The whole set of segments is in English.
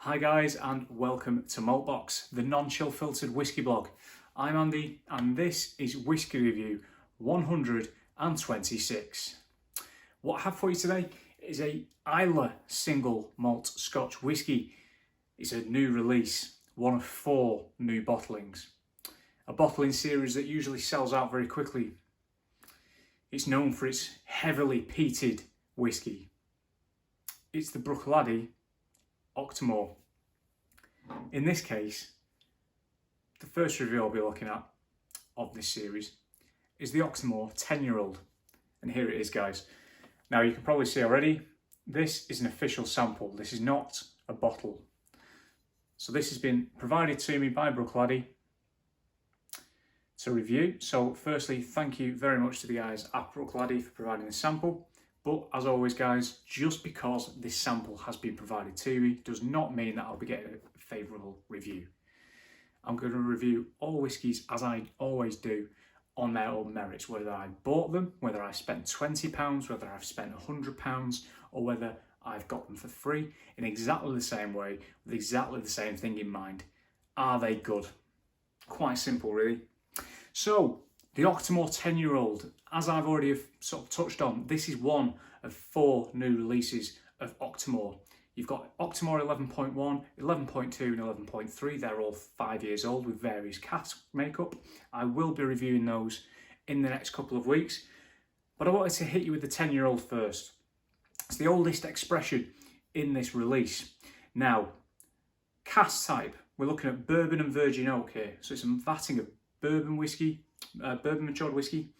Hi guys, and welcome to Maltbox, the non-chill filtered whiskey blog. I'm Andy and this is Whiskey Review 126. What I have for you today is a Islay Single Malt Scotch Whisky. It's a new release, one of 4 new bottlings. A bottling series that usually sells out very quickly. It's known for its heavily peated whiskey. It's the Bruichladdich Octomore. In this case, the first review I'll be looking at of this series is the Octomore 10-year-old. And here it is, guys. Now you can probably see already, this is an official sample. This is not a bottle. So this has been provided to me by Bruichladdich to review. So firstly, thank you very much to the guys at Bruichladdich for providing the sample. But as always, guys, just because this sample has been provided to me does not mean that I'll be getting a favourable review. I'm going to review all whiskies, as I always do, on their own merits, whether I bought them, whether I spent £20, whether I've spent £100, or whether I've got them for free, in exactly the same way, with exactly the same thing in mind. Are they good? Quite simple, really. So, the Octomore 10-year-old, as I've already sort of touched on, this is one of 4 new releases of Octomore. You've got Octomore 11.1, 11.2 and 11.3. They're all 5 years old with various cask makeup. I will be reviewing those in the next couple of weeks. But I wanted to hit you with the 10-year-old first. It's the oldest expression in this release. Now, cask type, we're looking at bourbon and virgin oak here. So it's a vatting of bourbon whiskey, bourbon matured whiskey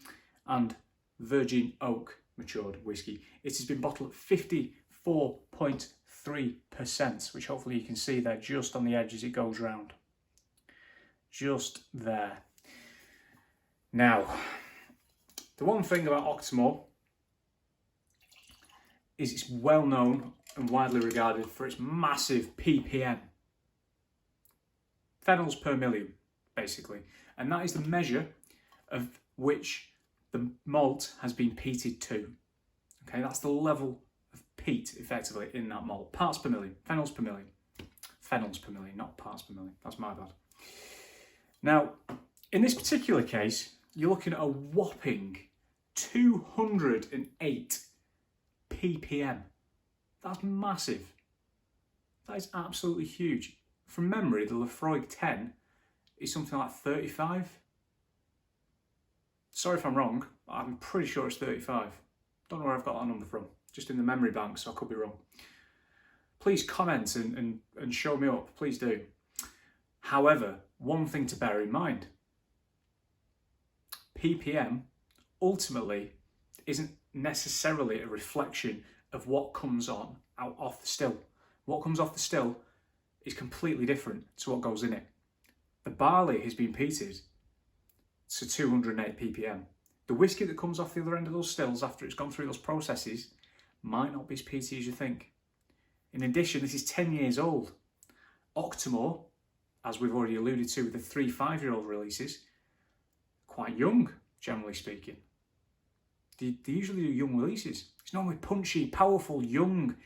and virgin oak matured whiskey. It has been bottled at 54.3%, which hopefully you can see there just on the edge as it goes round. Just there. Now, the one thing about Octomore is it's well known and widely regarded for its massive ppm. Phenol's per million, basically. And that is the measure of which the malt has been peated to. Okay, that's the level of peat, effectively, in that malt. Parts per million, phenol's per million. Phenol's per million, not parts per million. That's my bad. Now, in this particular case, you're looking at a whopping 208 ppm. That's massive. That is absolutely huge. From memory, the Laphroaig 10 is something like 35. Sorry if I'm wrong, I'm pretty sure it's 35. Don't know where I've got that number from, just in the memory bank, so I could be wrong. Please comment and show me up, please do. However, one thing to bear in mind, ppm ultimately isn't necessarily a reflection of what comes on out off the still. What comes off the still is completely different to what goes in it. The barley has been peated to 208 ppm. The whiskey that comes off the other end of those stills after it's gone through those processes might not be as peaty as you think. In addition, this is 10 years old. Octomore, as we've already alluded to with the 3 5-year-old releases, quite young, generally speaking. They usually do young releases. It's normally punchy, powerful, young.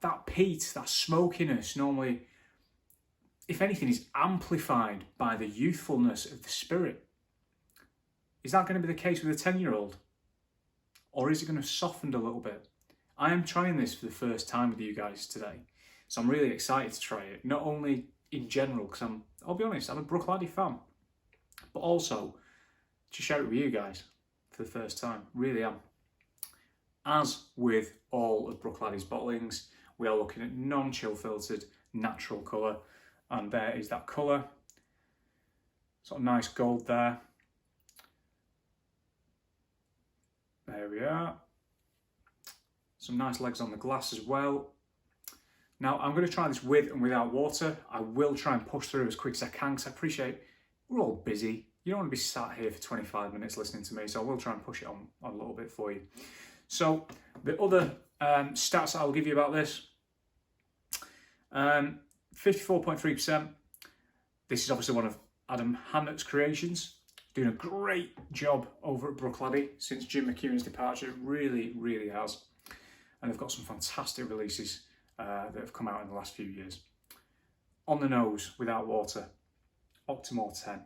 That peat, that smokiness, normally, if anything, is amplified by the youthfulness of the spirit. Is that going to be the case with a 10-year-old? Or is it going to soften a little bit? I am trying this for the first time with you guys today. So I'm really excited to try it. Not only in general, because I'll be honest, I'm a Bruichladdich fan. But also, to share it with you guys for the first time. Really am. As with all of Bruichladdich bottlings, we are looking at non-chill filtered, natural colour. And there is that colour. Sort of nice gold there. There we are. Some nice legs on the glass as well. Now I'm going to try this with and without water. I will try and push through as quick as I can because I appreciate we're all busy. You don't want to be sat here for 25 minutes listening to me, so I will try and push it on a little bit for you. So the other stats that I'll give you about this, 54.3%. This is obviously one of Adam Hannock's creations. Doing a great job over at Bruichladdich since Jim McEwen's departure. Really, really has. And they've got some fantastic releases that have come out in the last few years. on the nose without water. Octomore 10.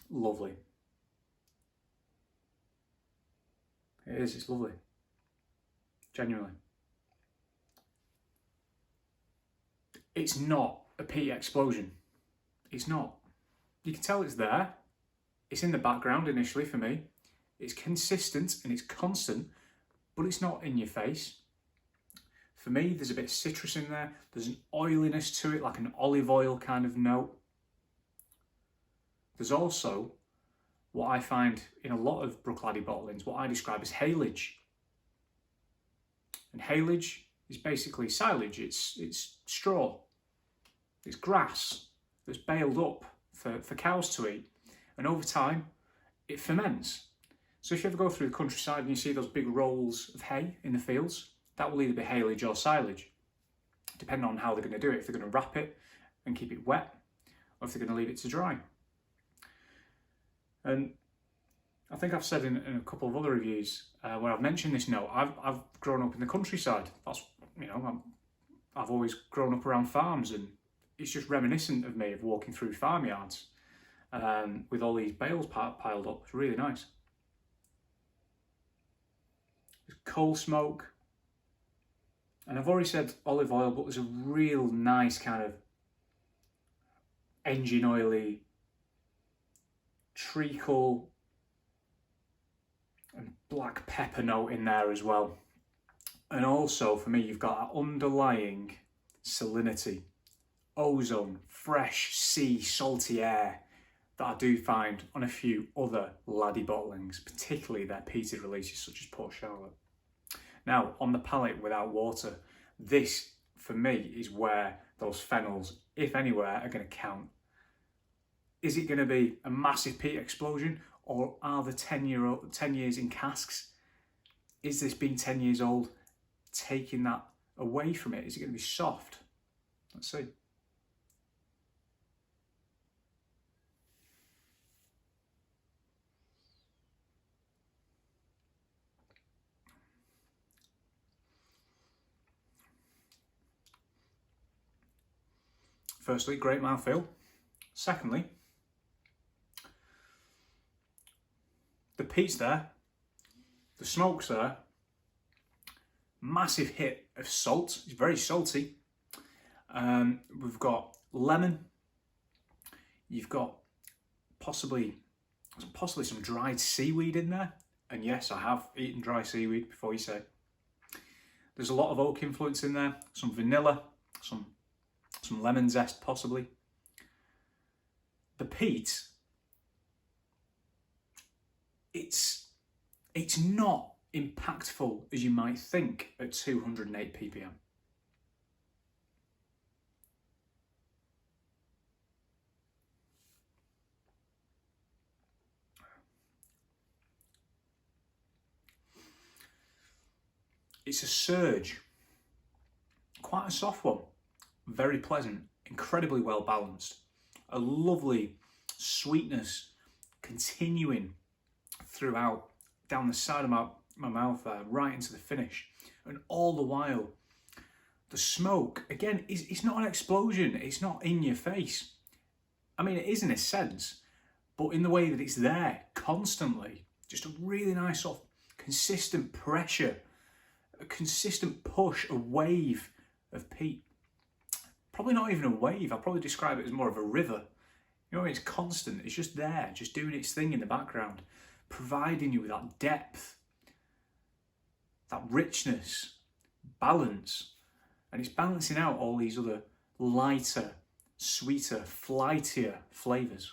Lovely. It is, it's lovely. Genuinely. It's not a peat explosion. It's not. You can tell it's there. It's in the background initially for me. It's consistent and it's constant, but it's not in your face. For me, there's a bit of citrus in there. There's an oiliness to it, like an olive oil kind of note. There's also what I find in a lot of Bruichladdich bottlings, what I describe as haylage. And haylage is basically silage. It's straw. It's grass that's baled up for cows to eat. And over time, it ferments. So if you ever go through the countryside and you see those big rolls of hay in the fields, that will either be haylage or silage, depending on how they're going to do it. If they're going to wrap it and keep it wet, or if they're going to leave it to dry. And I think I've said in a couple of other reviews where I've mentioned this note, I've grown up in the countryside. That's, you know, I've always grown up around farms, and it's just reminiscent of me of walking through farmyards with all these bales piled up. It's really nice. There's coal smoke, and I've already said olive oil, but there's a real nice kind of engine oily, treacle and black pepper note in there as well. And also for me, you've got that underlying salinity, ozone, fresh sea, salty air that I do find on a few other laddie bottlings, particularly their peated releases such as Port Charlotte. Now, on the palate without water, this for me is where those phenols, if anywhere, are going to count. Is it going to be a massive peat explosion, or are the 10 years in casks? Is this being 10 years old taking that away from it? Is it going to be soft? Let's see. Firstly, great mouthfeel. Secondly, the peat's there, the smoke's there, massive hit of salt, it's very salty. We've got lemon, you've got possibly some dried seaweed in there, and yes, I have eaten dry seaweed before, you say. There's a lot of oak influence in there, some vanilla, some lemon zest possibly. The peat, it's not impactful as you might think at 208 ppm. It's a surge, quite a soft one, very pleasant, incredibly well balanced. A lovely sweetness continuing throughout, down the side of my mouth there, right into the finish. And all the while, the smoke, again, it's not an explosion, it's not in your face. I mean, it is in a sense, but in the way that it's there constantly. Just a really nice sort of consistent pressure, a consistent push, a wave of peat. Probably not even a wave, I'd probably describe it as more of a river. You know, it's constant, it's just there, just doing its thing in the background, providing you with that depth, that richness, balance, and it's balancing out all these other lighter, sweeter, flightier flavours.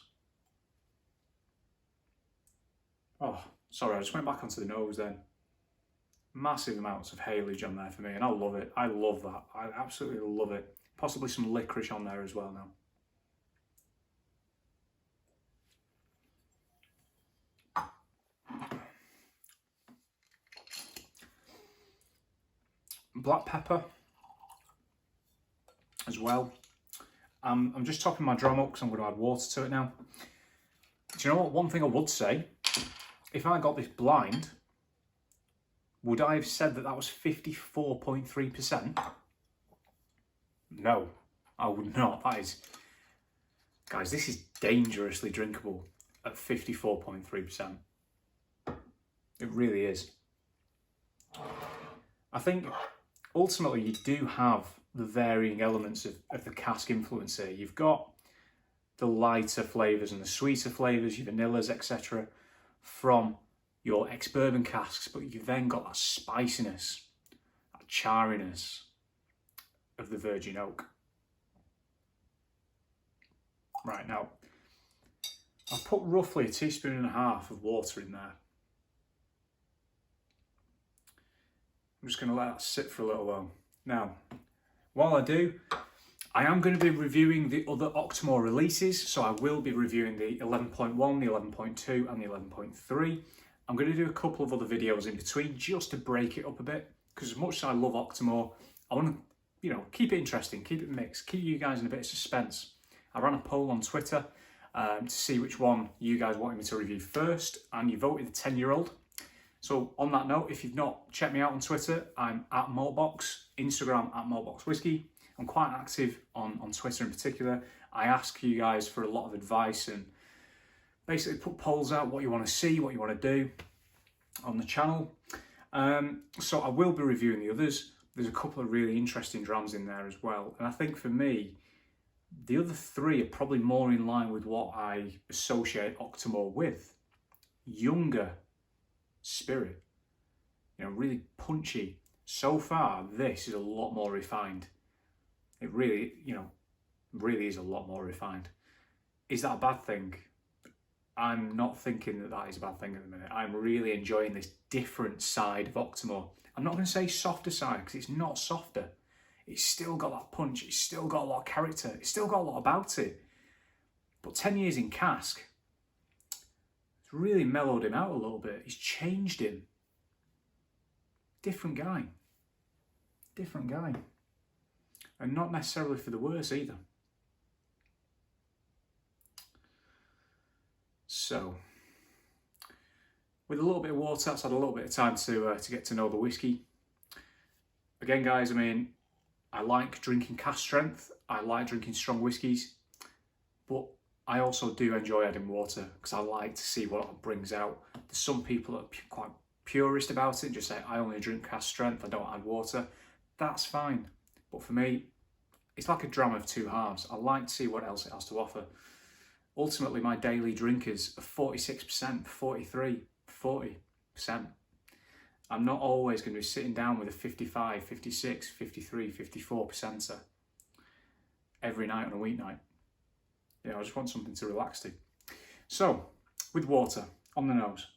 Oh, sorry, I just went back onto the nose then. Massive amounts of haylage on there for me, and I love it. I love that. I absolutely love it. Possibly some licorice on there as well now. Black pepper as well. I'm just topping my drum up because I'm going to add water to it now. Do you know what? One thing I would say, if I got this blind, would I have said that that was 54.3%? No, I would not. That is, guys, this is dangerously drinkable at 54.3%. It really is. I think ultimately you do have the varying elements of the cask influence here. You've got the lighter flavours and the sweeter flavours, your vanillas, etc. from your ex-bourbon casks, but you've then got that spiciness, that charriness of the virgin oak. Right, now, I've put roughly 1.5 teaspoons of water in there. I'm just going to let that sit for a little while. Now, while I do, I am going to be reviewing the other Octomore releases, so I will be reviewing the 11.1, the 11.2 and the 11.3. I'm going to do a couple of other videos in between just to break it up a bit, because as much as I love Octomore, I want to, keep it interesting, keep it mixed, keep you guys in a bit of suspense. I ran a poll on Twitter to see which one you guys wanted me to review first, and you voted the 10-year-old. So on that note, if you've not checked me out on Twitter, I'm at Maltbox, Instagram at Maltbox Whisky. I'm quite active on Twitter in particular. I ask you guys for a lot of advice and basically put polls out, what you want to see, what you want to do on the channel. So I will be reviewing the others. There's a couple of really interesting drams in there as well. And I think for me, the other three are probably more in line with what I associate Octomore with. Younger spirit, really punchy. So far, this is a lot more refined. It really, really is a lot more refined. Is that a bad thing? I'm not thinking that that is a bad thing at the minute. I'm really enjoying this different side of Octomore. I'm not going to say softer side, because it's not softer. It's still got that punch. It's still got a lot of character. It's still got a lot about it. But 10 years in cask, it's really mellowed him out a little bit. It's changed him. Different guy. Different guy. And not necessarily for the worse either. So, with a little bit of water, that's had a little bit of time to get to know the whiskey. Again, guys, I like drinking cask strength. I like drinking strong whiskies, but I also do enjoy adding water because I like to see what it brings out. There's some people that are quite purist about it and just say, I only drink cask strength, I don't add water. That's fine. But for me, it's like a dram of two halves. I like to see what else it has to offer. Ultimately, my daily drinkers are 46%, 43%, 40%. I'm not always going to be sitting down with a 55, 56, 53, 54%er every night on a weeknight. I just want something to relax to. So, with water, on the nose.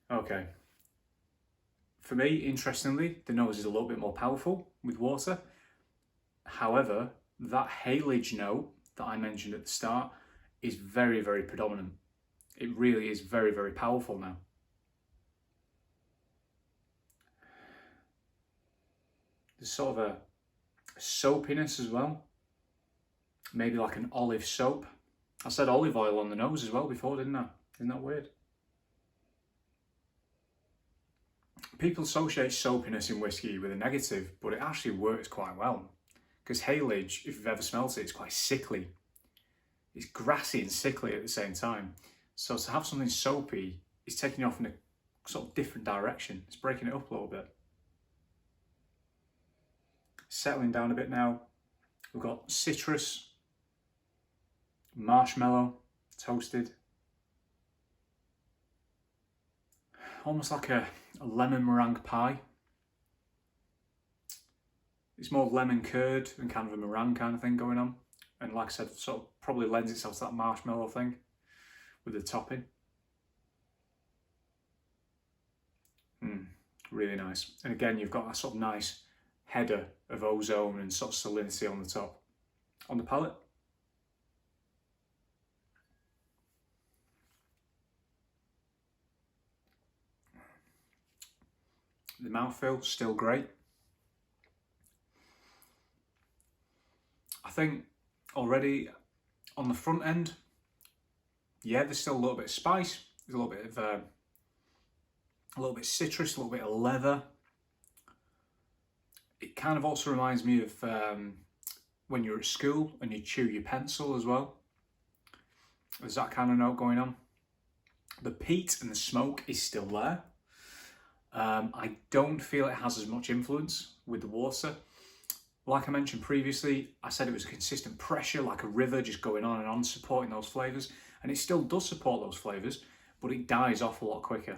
Okay. For me, interestingly, the nose is a little bit more powerful with water. However, that haylage note that I mentioned at the start is very, very predominant. It really is very, very powerful now. There's sort of a soapiness as well. Maybe like an olive soap. I said olive oil on the nose as well before, didn't I? Isn't that weird? People associate soapiness in whiskey with a negative, but it actually works quite well. Because haylage, if you've ever smelt it, it's quite sickly. It's grassy and sickly at the same time. So to have something soapy is taking you off in a sort of different direction. It's breaking it up a little bit. Settling down a bit now. We've got citrus, marshmallow, toasted. Almost like a lemon meringue pie. It's more lemon curd and kind of a meringue kind of thing going on. And like I said, sort of probably lends itself to that marshmallow thing with the topping. Really nice. And again, you've got that sort of nice header of ozone and sort of salinity on the top. On the palate. The mouthfeel, still great. think already on the front end, yeah, there's still a little bit of spice. There's a little bit of a little bit citrus, a little bit of leather. It kind of also reminds me of when you're at school and you chew your pencil as well. There's that kind of note going on. The peat and the smoke is still there. I don't feel it has as much influence with the water. Like I mentioned previously, I said it was a consistent pressure, like a river just going on and on, supporting those flavours. And it still does support those flavours, but it dies off a lot quicker.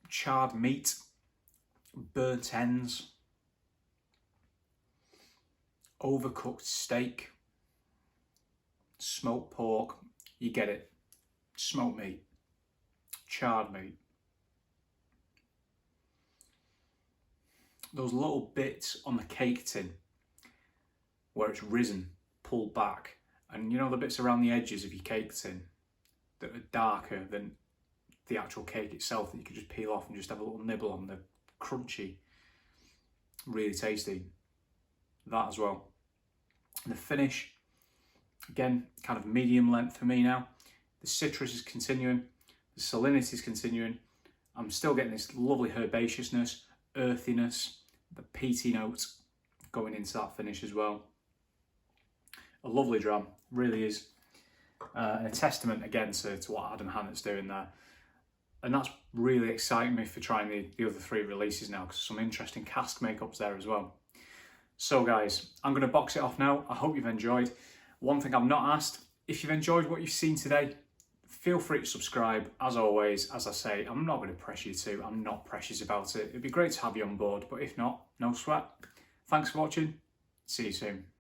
Charred meat, burnt ends, overcooked steak, smoked pork, you get it. Smoked meat, charred meat. Those little bits on the cake tin where it's risen, pulled back, and you know the bits around the edges of your cake tin that are darker than the actual cake itself that you could just peel off and just have a little nibble on, the crunchy, really tasty. That as well. And the finish, again, kind of medium length for me now. The citrus is continuing, the salinity is continuing. I'm still getting this lovely herbaceousness, earthiness, the peaty note going into that finish as well. A lovely dram, really is. And a testament again to what Adam Hannett's doing there. And that's really exciting me for trying the other 3 releases now, because some interesting cask makeups there as well. So guys, I'm going to box it off now. I hope you've enjoyed. One thing I've not asked, if you've enjoyed what you've seen today, feel free to subscribe. As always, as I say, I'm not going to pressure you to. I'm not precious about it. It'd be great to have you on board, but if not, no sweat. Thanks for watching. See you soon.